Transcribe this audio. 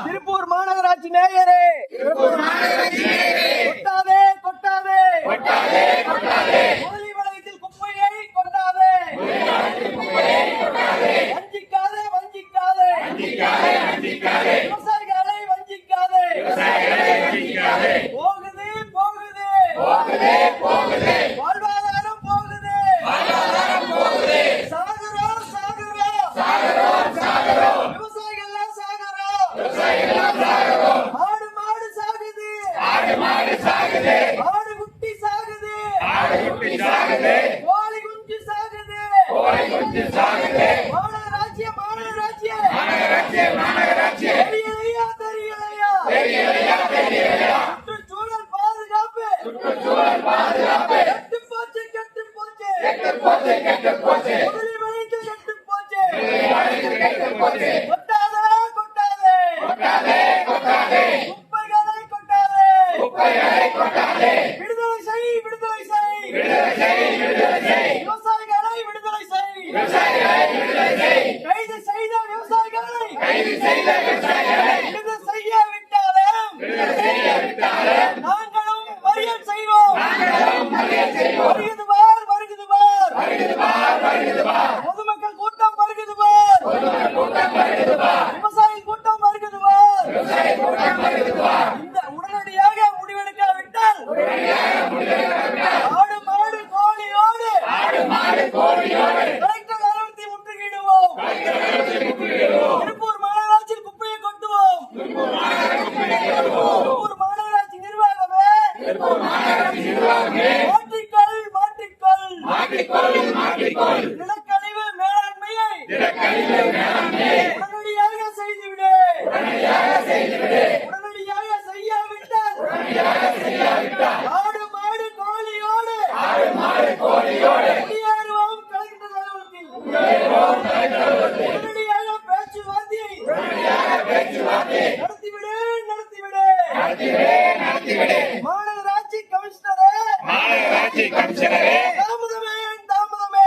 திருப்பூர் மாநகராட்சி நேயரே, கொட்டாதே முதலி வளையத்தில் குப்பையை கொட்டாதே, வஞ்சிக்காதே விவசாயிகளை வஞ்சிக்காதே. போகுது வாழ்வாதாரம் போகுது. சாகரம் விவசாயிகள் சாகரம். மாடு சாகுது. ஆடு குட்டி சாகுது. கோழி குஞ்சு சாகுது. மாநகராட்சியே தெரியலையா? சுற்றுச்சூழல் பாதுகாப்பு கெட்டு போச்சு. முதலி வளையத்தில் கெட்டு போச்சு. கொட்டாதே குப்பைகளை கொட்டாதே. விடுதலை செய். விவசாயிகளை விடுதலை செய். கைது செய்த விவசாயிகளை விடுதலை செய்ய விட்டாலும் நாங்களும் மறியல் செய்வோம். வருகுது பார். பொதுமக்கள் கூட்டம் வருகுது பார். விவசாயி கூட்டம் வருகுது பார். இந்த உடனடியாக முடிவெடுக்காவிட்டால் ஆடு மாடு கோழியோடு கலெக்டர் அலுவலகத்தை முற்றுகையிடுவோம். திருப்பூர் மாநகராட்சியில் குப்பையை கொட்டுவோம். திருப்பூர் மாநகராட்சி நிர்வாகமே மாற்றிக்கொள். நிலக்கழிவு மேலாண்மையை உடனடியாக செய்துவிடு. உடனடியாக செய்யாவிட்டால் ஆடு மாடு கோழியோடு குடியேறுவோம் கலெக்டர் அலுவலகத்தில். உடனடியாக பேச்சுவார்த்தை நடத்திவிடு. மாநகராட்சி கமிஷனரே தாமதமே